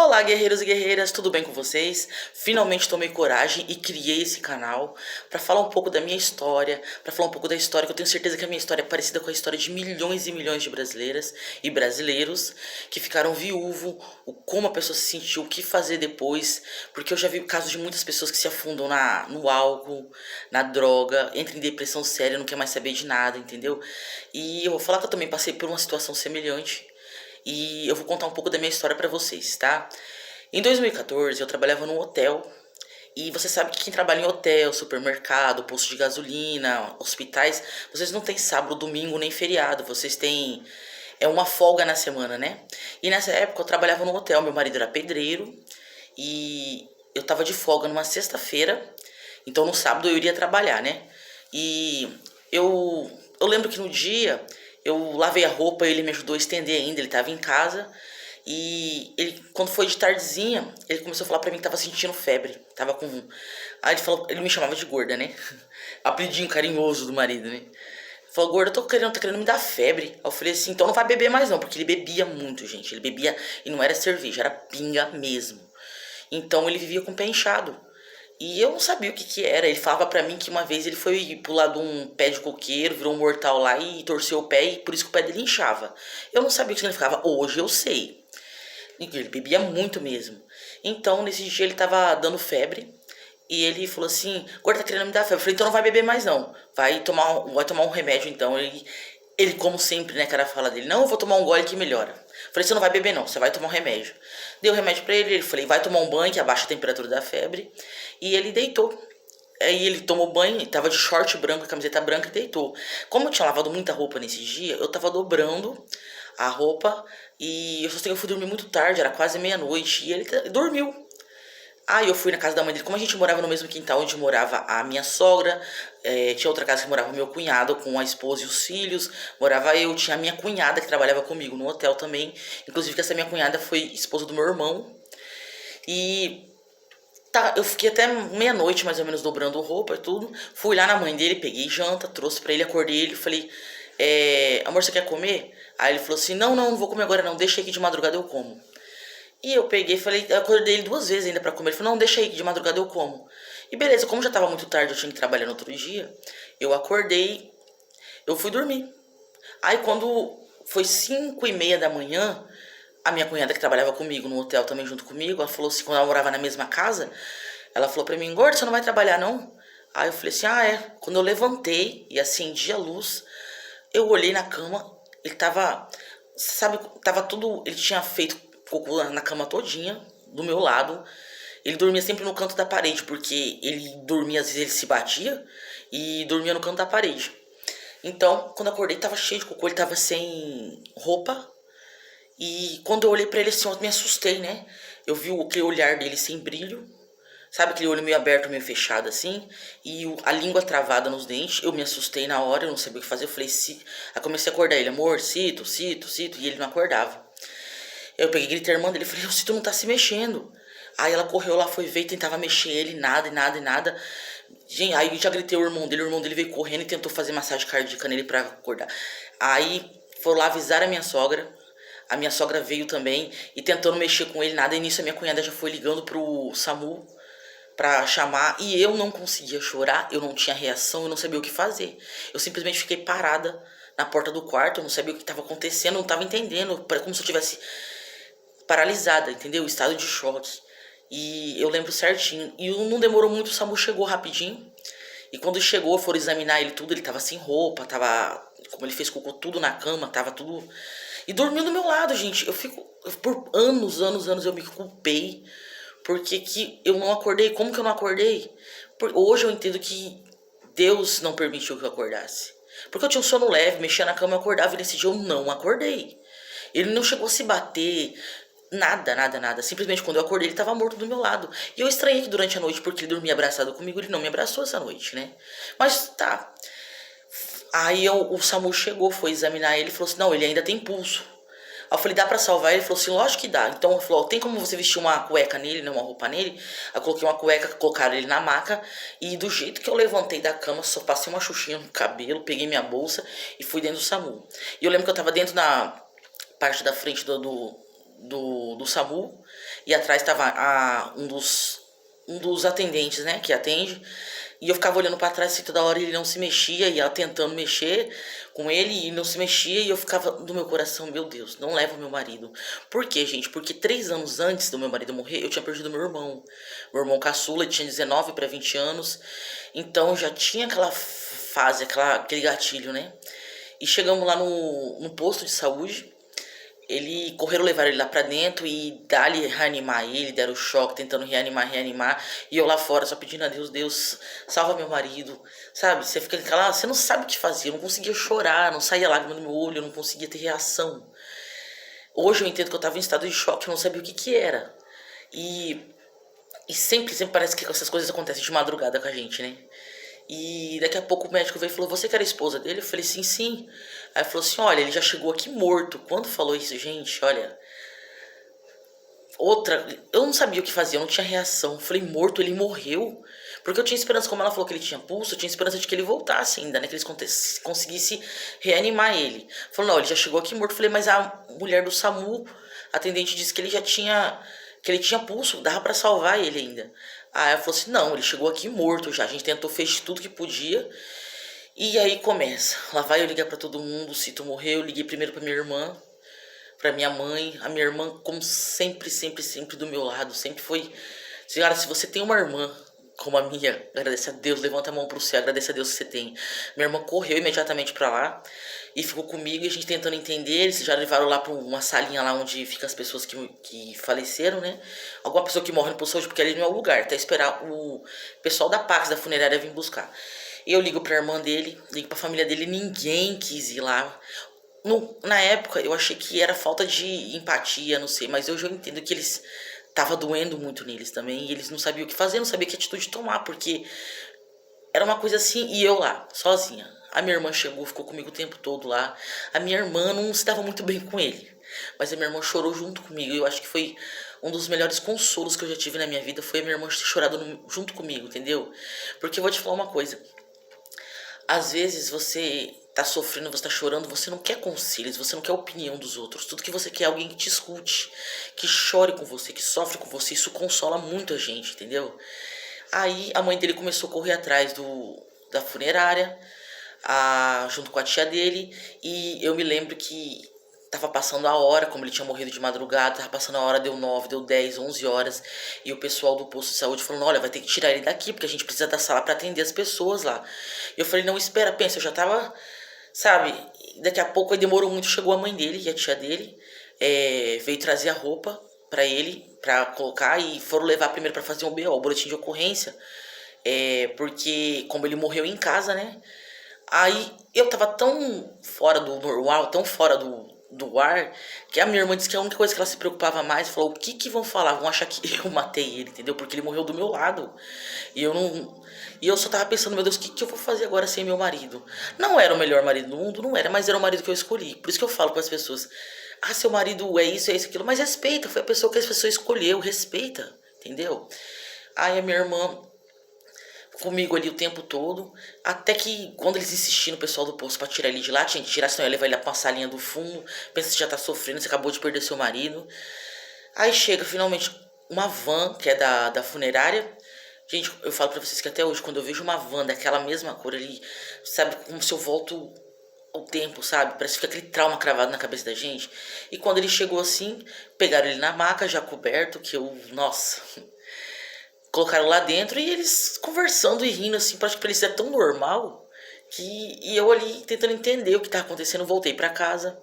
Olá, guerreiros e guerreiras, tudo bem com vocês? Finalmente tomei coragem e criei esse canal para falar um pouco da minha história, para falar um pouco da história, que eu tenho certeza que a minha história é parecida com a história de milhões e milhões de brasileiras e brasileiros que ficaram viúvos, como a pessoa se sentiu, o que fazer depois, porque eu já vi casos de muitas pessoas que se afundam no álcool, na droga, entram em depressão séria, não quer mais saber de nada, entendeu? E eu vou falar que eu também passei por uma situação semelhante e eu vou contar um pouco da minha história pra vocês, tá? Em 2014 eu trabalhava num hotel e você sabe que quem trabalha em hotel, supermercado, posto de gasolina, hospitais, vocês não têm sábado, domingo nem feriado, vocês têm uma folga na semana, né? E nessa época eu trabalhava num hotel, meu marido era pedreiro e eu tava de folga numa sexta-feira, então no sábado eu iria trabalhar, né? E eu lembro que no dia eu lavei a roupa, ele me ajudou a estender ainda, ele tava em casa. E ele, quando foi de tardezinha, ele começou a falar pra mim que tava sentindo febre. Tava com. Aí ele falou, ele me chamava de gorda, né? Apelidinho carinhoso do marido, né? Falou, gorda, tá querendo me dar febre. Aí eu falei assim, então não vai beber mais não, porque ele bebia muito, gente. Ele bebia, e não era cerveja, era pinga mesmo. Então ele vivia com o pé inchado. E eu não sabia o que que era. Ele falava pra mim que uma vez ele foi pular de um pé de coqueiro, virou um mortal lá e torceu o pé e por isso que o pé dele inchava. Eu não sabia o que significava. Hoje eu sei. Ele bebia muito mesmo. Então, nesse dia ele tava dando febre. E ele falou assim, gordo, tá querendo me dar febre. Eu falei, então não vai beber mais não. Vai tomar um remédio então. Ele, como sempre, né, cara, fala dele, não, eu vou tomar um gole que melhora. Eu falei, você não vai beber não, você vai tomar um remédio. Dei o remédio pra ele, ele falei, vai tomar um banho que abaixa a temperatura da febre. E ele deitou. Aí ele tomou banho, tava de short branco, camiseta branca e deitou. Como eu tinha lavado muita roupa nesse dia, eu tava dobrando a roupa e eu só sei que eu fui dormir muito tarde, era quase meia-noite, e ele dormiu. Aí eu fui na casa da mãe dele, como a gente morava no mesmo quintal onde morava a minha sogra, tinha outra casa que morava meu cunhado com a esposa e os filhos, morava eu, tinha a minha cunhada que trabalhava comigo no hotel também, inclusive que essa minha cunhada foi esposa do meu irmão, e tá, eu fiquei até meia-noite mais ou menos dobrando roupa e tudo. Fui lá na mãe dele, peguei janta, trouxe pra ele, acordei ele, falei, amor, você quer comer? Aí ele falou assim, não, não, não vou comer agora não, deixa aí que de madrugada eu como. E eu peguei e falei, eu acordei ele duas vezes ainda pra comer. Ele falou, não, deixa aí que de madrugada eu como. E beleza, como já tava muito tarde, eu tinha que trabalhar no outro dia, eu acordei, eu fui dormir. Aí quando foi 5:30 da manhã, a minha cunhada que trabalhava comigo no hotel também junto comigo, ela falou assim, quando ela morava na mesma casa, ela falou pra mim, gordo, você não vai trabalhar não? Aí eu falei assim, ah é. Quando eu levantei e acendi a luz, eu olhei na cama, ele tava, sabe, tava tudo, ele tinha feito cocô na cama todinha, do meu lado. Ele dormia sempre no canto da parede, porque ele dormia, às vezes ele se batia e dormia no canto da parede. Então, quando eu acordei, tava cheio de cocô, ele tava sem roupa. E quando eu olhei pra ele assim, eu me assustei, né? Eu vi aquele olhar dele sem brilho, sabe aquele olho meio aberto, meio fechado assim, e a língua travada nos dentes. Eu me assustei na hora, eu não sabia o que fazer. Eu falei, Aí comecei a acordar ele, amor, Cito, Cito, Cito, e ele não acordava. Eu peguei, gritei a irmã dele, falei, o Cito não tá se mexendo. Aí ela correu lá, foi ver, tentava mexer ele, nada, e nada, e nada. Gente, aí já gritei o irmão dele veio correndo e tentou fazer massagem cardíaca nele pra acordar. Aí foram lá avisar a minha sogra veio também e tentando mexer com ele, nada. E nisso a minha cunhada já foi ligando pro SAMU pra chamar e eu não conseguia chorar, eu não tinha reação, eu não sabia o que fazer. Eu simplesmente fiquei parada na porta do quarto, eu não sabia o que estava acontecendo, eu não estava entendendo, como se eu tivesse paralisada, entendeu? Estado de choque. E eu lembro certinho. E não demorou muito, o SAMU chegou rapidinho. E quando chegou, foram examinar ele tudo, ele tava sem roupa, tava. Como ele fez cocô tudo na cama, tava tudo. E dormiu do meu lado, gente. Por anos, anos, anos eu me culpei. Porque que eu não acordei. Como que eu não acordei? Hoje eu entendo que Deus não permitiu que eu acordasse. Porque eu tinha um sono leve, mexia na cama, eu acordava e nesse dia eu não acordei. Ele não chegou a se bater, nada, nada, nada. Simplesmente quando eu acordei ele tava morto do meu lado. E eu estranhei que durante a noite, porque ele dormia abraçado comigo, ele não me abraçou essa noite, né? Mas tá. Aí o SAMU chegou, foi examinar ele e falou assim, não, ele ainda tem pulso. Aí eu falei, dá pra salvar? Ele falou assim, lógico que dá. Então ele falou, tem como você vestir uma cueca nele, né, uma roupa nele? Aí eu coloquei uma cueca, colocaram ele na maca. E do jeito que eu levantei da cama, só passei uma xuxinha no cabelo, peguei minha bolsa e fui dentro do SAMU. E eu lembro que eu tava dentro na parte da frente do SAMU, e atrás estava um dos atendentes, né, que atende, e eu ficava olhando pra trás assim, toda hora ele não se mexia, e ela tentando mexer com ele, e não se mexia, e eu ficava no meu coração, meu Deus, não leva o meu marido. Por quê, gente? Porque 3 anos antes do meu marido morrer, eu tinha perdido meu irmão. Meu irmão caçula, ele tinha 19 para 20 anos, então já tinha aquela fase, aquele gatilho, né? E chegamos lá no posto de saúde, ele correram levar ele lá pra dentro e dali reanimar ele, deram choque, tentando reanimar. E eu lá fora só pedindo a Deus, Deus, salva meu marido. Sabe? Você fica lá, você não sabe o que fazer. Eu não conseguia chorar, não saía lágrima no meu olho, eu não conseguia ter reação. Hoje eu entendo que eu tava em estado de choque, eu não sabia o que que era. E, e sempre parece que essas coisas acontecem de madrugada com a gente, né? E daqui a pouco o médico veio e falou, você que era a esposa dele? Eu falei, sim, sim. Aí falou assim, olha, ele já chegou aqui morto. Quando falou isso, gente, olha, eu não sabia o que fazer, eu não tinha reação. Eu falei, morto, ele morreu. Porque eu tinha esperança, como ela falou que ele tinha pulso, eu tinha esperança de que ele voltasse ainda, né? Que eles conseguissem reanimar ele. Falou, não, ele já chegou aqui morto. Eu falei, mas a mulher do SAMU, a atendente, disse que ele já tinha, que ele tinha pulso, dava pra salvar ele ainda. Aí ela falou assim, não, ele chegou aqui morto já. A gente tentou, fez tudo que podia. E aí começa. Lá vai eu ligar pra todo mundo, o Cito morreu. Eu liguei primeiro pra minha irmã, pra minha mãe. A minha irmã, como sempre do meu lado. Sempre foi. Senhora, se você tem uma irmã como a minha, agradece a Deus, levanta a mão pro céu, agradece a Deus que você tem. Minha irmã correu imediatamente pra lá e ficou comigo e a gente tentando entender. Eles já levaram lá pra uma salinha lá onde ficam as pessoas que faleceram, né? Alguma pessoa que morre no posto de saúde, porque ali não é o lugar, até esperar o pessoal da Pax, da funerária, vir buscar. Eu ligo pra irmã dele, ligo pra família dele, ninguém quis ir lá. Na época eu achei que era falta de empatia, não sei, mas hoje eu entendo que eles tava doendo muito neles também, e eles não sabiam o que fazer, não sabiam que atitude tomar, porque era uma coisa assim, e eu lá, sozinha. A minha irmã chegou, ficou comigo o tempo todo lá. A minha irmã não se dava muito bem com ele, mas a minha irmã chorou junto comigo, e eu acho que foi um dos melhores consolos que eu já tive na minha vida, foi a minha irmã ter chorado junto comigo, entendeu? Porque eu vou te falar uma coisa, às vezes você tá sofrendo, você tá chorando, você não quer conselhos, você não quer a opinião dos outros. Tudo que você quer é alguém que te escute, que chore com você, que sofre com você. Isso consola muito a gente, entendeu? Aí a mãe dele começou a correr atrás da funerária, junto com a tia dele. E eu me lembro que tava passando a hora, como ele tinha morrido de madrugada, tava passando a hora, deu 9, deu 10, 11 horas, e o pessoal do posto de saúde falando, olha, vai ter que tirar ele daqui, porque a gente precisa da sala pra atender as pessoas lá. E eu falei, não, espera, pensa, eu já tava, sabe, daqui a pouco, aí demorou muito, chegou a mãe dele e a tia dele, veio trazer a roupa pra ele, pra colocar, e foram levar primeiro pra fazer um BO, o boletim de ocorrência, porque como ele morreu em casa, né, aí eu tava tão fora do normal, tão fora do ar, que a minha irmã disse que a única coisa que ela se preocupava mais, falou, o que que vão falar? Vão achar que eu matei ele, entendeu? Porque ele morreu do meu lado. E eu não. E eu só tava pensando, meu Deus, o que que eu vou fazer agora sem meu marido? Não era o melhor marido do mundo, não era, mas era o marido que eu escolhi. Por isso que eu falo para as pessoas, seu marido é isso, aquilo, mas respeita, foi a pessoa que a pessoa escolheu, respeita, entendeu? Aí a minha irmã comigo ali o tempo todo, até que quando eles insistiram, o pessoal do posto, pra tirar ele de lá, tinha que tirar, senão ia levar ele pra uma salinha do fundo, pensa que você já tá sofrendo, você acabou de perder seu marido. Aí chega finalmente uma van, que é da funerária. Gente, eu falo pra vocês que até hoje, quando eu vejo uma van daquela mesma cor ali, sabe, como se eu volto ao tempo, sabe? Parece que fica aquele trauma cravado na cabeça da gente. E quando ele chegou assim, pegaram ele na maca, já coberto, que eu, nossa, colocaram lá dentro e eles conversando e rindo assim, pra eles é tão normal e eu ali tentando entender o que tá acontecendo, voltei pra casa,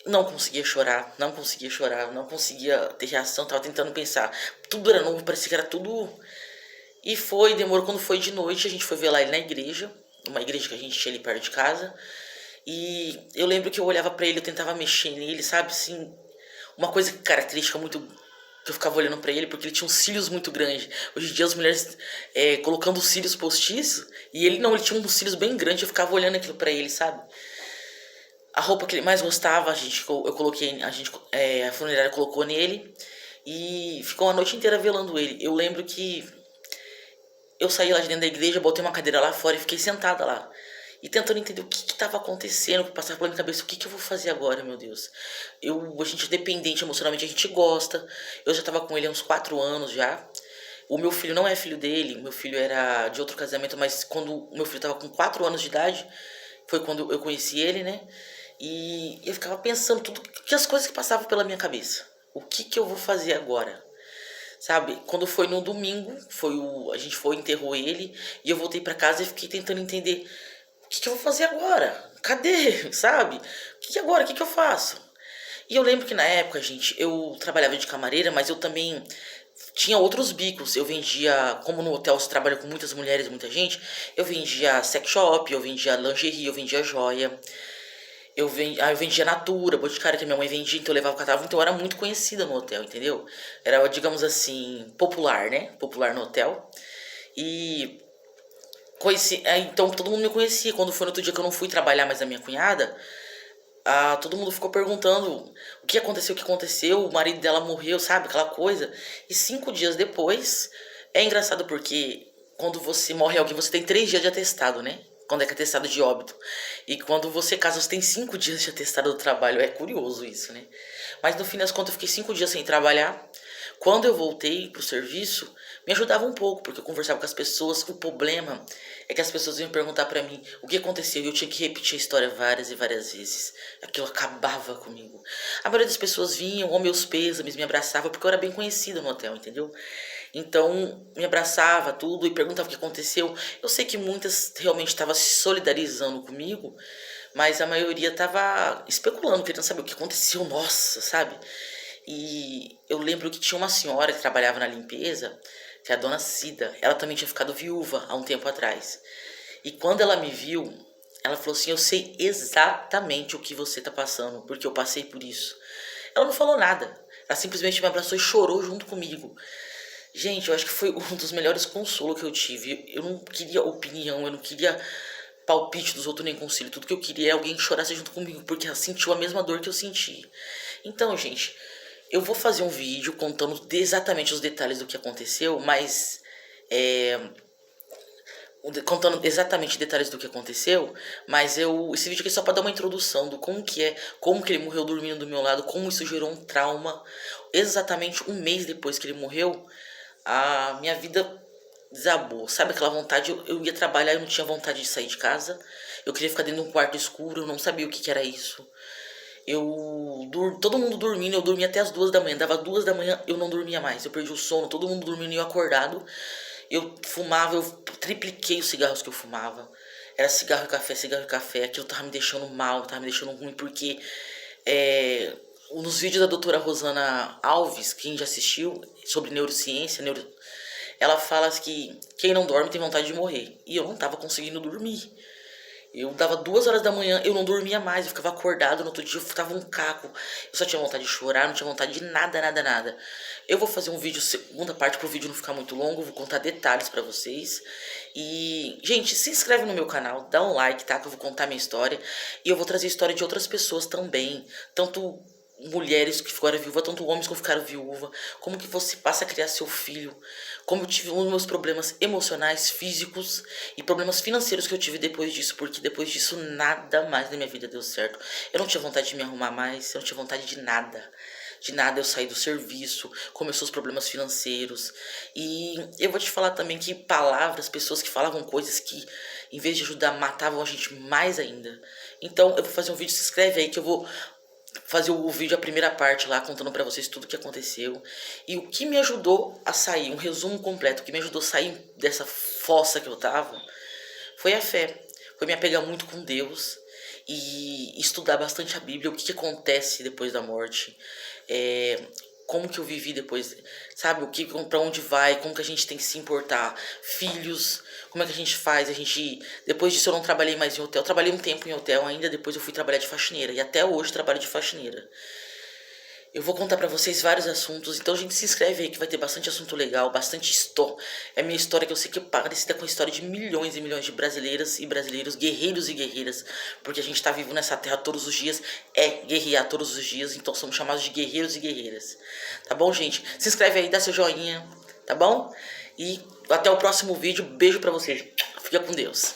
não conseguia chorar, não conseguia ter reação, tava tentando pensar, tudo era novo, parecia que era tudo. E demorou. Quando foi de noite, a gente foi ver lá ele na igreja, uma igreja que a gente tinha ali perto de casa, e eu lembro que eu olhava pra ele, eu tentava mexer nele, sabe, assim, uma coisa característica muito que eu ficava olhando pra ele, porque ele tinha uns cílios muito grandes. Hoje em dia as mulheres colocando cílios postiços, e ele não, ele tinha uns cílios bem grandes, eu ficava olhando aquilo pra ele, sabe? A roupa que ele mais gostava, eu coloquei, a funerária colocou nele, e ficou a noite inteira velando ele. Eu lembro que eu saí lá de dentro da igreja, botei uma cadeira lá fora e fiquei sentada lá. e tentando entender o que estava acontecendo, o que passava pela minha cabeça, o que eu vou fazer agora, meu Deus. A gente é dependente emocionalmente, a gente gosta. Eu já estava com ele há uns 4 anos já. O meu filho não é filho dele, meu filho era de outro casamento, mas quando o meu filho estava com 4 anos de idade, foi quando eu conheci ele, né? E eu ficava pensando tudo que as coisas que passavam pela minha cabeça. O que eu vou fazer agora? Sabe? Quando foi no domingo, a gente foi, enterrou ele, e eu voltei pra casa e fiquei tentando entender o que eu vou fazer agora? Cadê? Sabe? O que agora? O que eu faço? E eu lembro que na época, gente, eu trabalhava de camareira, mas eu também tinha outros bicos. Eu vendia, como no hotel se trabalha com muitas mulheres e muita gente, eu vendia sex shop, eu vendia lingerie, eu vendia joia. Eu vendia Natura, Boticário, que minha mãe vendia, então eu levava o catálogo, então eu era muito conhecida no hotel, entendeu? Era, digamos assim, popular, né? Popular no hotel. E conheci, então todo mundo me conhecia. Quando foi no outro dia que eu não fui trabalhar mais na minha cunhada, todo mundo ficou perguntando o que aconteceu, o marido dela morreu, sabe? Aquela coisa. E 5 dias depois, é engraçado porque quando você morre alguém, você tem 3 dias de atestado, né? Quando é que é atestado de óbito. E quando você casa, você tem 5 dias de atestado do trabalho. É curioso isso, né? Mas no fim das contas, eu fiquei 5 dias sem trabalhar. Quando eu voltei pro serviço, me ajudava um pouco, porque eu conversava com as pessoas. O problema é que as pessoas iam perguntar pra mim o que aconteceu e eu tinha que repetir a história várias e várias vezes. Aquilo acabava comigo. A maioria das pessoas vinham, ou meus pêsames, me abraçava, porque eu era bem conhecida no hotel, entendeu? Então, me abraçava tudo e perguntava o que aconteceu. Eu sei que muitas realmente estavam se solidarizando comigo, mas a maioria estava especulando, querendo saber o que aconteceu, nossa, sabe? E eu lembro que tinha uma senhora que trabalhava na limpeza, que é a dona Cida. Ela também tinha ficado viúva há um tempo atrás. E quando ela me viu, ela falou assim: eu sei exatamente o que você tá passando, porque eu passei por isso. Ela não falou nada. Ela simplesmente me abraçou e chorou junto comigo. Gente, eu acho que foi um dos melhores consolos que eu tive. Eu não queria opinião, eu não queria palpite dos outros nem conselho. Tudo que eu queria é alguém que chorasse junto comigo, porque ela sentiu a mesma dor que eu senti. Então, gente, eu vou fazer um vídeo contando exatamente os detalhes do que aconteceu, mas contando exatamente detalhes do que aconteceu, mas esse vídeo aqui é só para dar uma introdução do como que ele morreu dormindo do meu lado, como isso gerou um trauma. Exatamente um mês depois que ele morreu, a minha vida desabou. Sabe aquela vontade? Eu ia trabalhar, eu não tinha vontade de sair de casa. Eu queria ficar dentro de um quarto escuro, eu não sabia o que era isso. Todo mundo dormindo, eu dormia até as 2 da manhã. Dava 2 da manhã, eu não dormia mais. Eu perdi o sono, todo mundo dormindo e eu acordado. Eu fumava, eu tripliquei os cigarros que eu fumava. Era cigarro e café, cigarro e café. Aquilo tava me deixando mal, tava me deixando ruim, porque nos vídeos da doutora Rosana Alves, quem já assistiu, sobre neurociência, ela fala que quem não dorme tem vontade de morrer. E eu não tava conseguindo dormir. Eu dava 2 horas da manhã, eu não dormia mais, eu ficava acordado, no outro dia eu ficava um caco. Eu só tinha vontade de chorar, não tinha vontade de nada, nada, nada. Eu vou fazer um vídeo, segunda parte, pro vídeo não ficar muito longo, vou contar detalhes pra vocês. E, gente, se inscreve no meu canal, dá um like, tá? Que eu vou contar minha história. E eu vou trazer a história de outras pessoas também. Tanto mulheres que ficaram viúvas, tanto homens que ficaram viúvas, como que você passa a criar seu filho, como eu tive os meus problemas emocionais, físicos e problemas financeiros que eu tive depois disso, porque depois disso nada mais na minha vida deu certo. Eu não tinha vontade de me arrumar mais, eu não tinha vontade de nada. De nada, eu saí do serviço, começou os problemas financeiros. E eu vou te falar também que palavras, pessoas que falavam coisas que, em vez de ajudar, matavam a gente mais ainda. Então, eu vou fazer um vídeo, se inscreve aí que eu vou fazer o vídeo, a primeira parte lá, contando pra vocês tudo o que aconteceu. E o que me ajudou a sair, um resumo completo, o que me ajudou a sair dessa fossa que eu tava, foi a fé. Foi me apegar muito com Deus e estudar bastante a Bíblia, o que acontece depois da morte. Como que eu vivi depois, sabe, para onde vai, como que a gente tem que se importar, filhos, como é que a gente faz, depois disso eu não trabalhei mais em hotel, eu trabalhei um tempo em hotel ainda, depois eu fui trabalhar de faxineira, e até hoje trabalho de faxineira. Eu vou contar pra vocês vários assuntos, então a gente se inscreve aí que vai ter bastante assunto legal, bastante história. É minha história que eu sei que é parecida com a história de milhões e milhões de brasileiras e brasileiros, guerreiros e guerreiras, porque a gente tá vivo nessa terra todos os dias, guerrear todos os dias, então somos chamados de guerreiros e guerreiras. Tá bom, gente? Se inscreve aí, dá seu joinha, tá bom? E até o próximo vídeo, beijo pra vocês. Fica com Deus.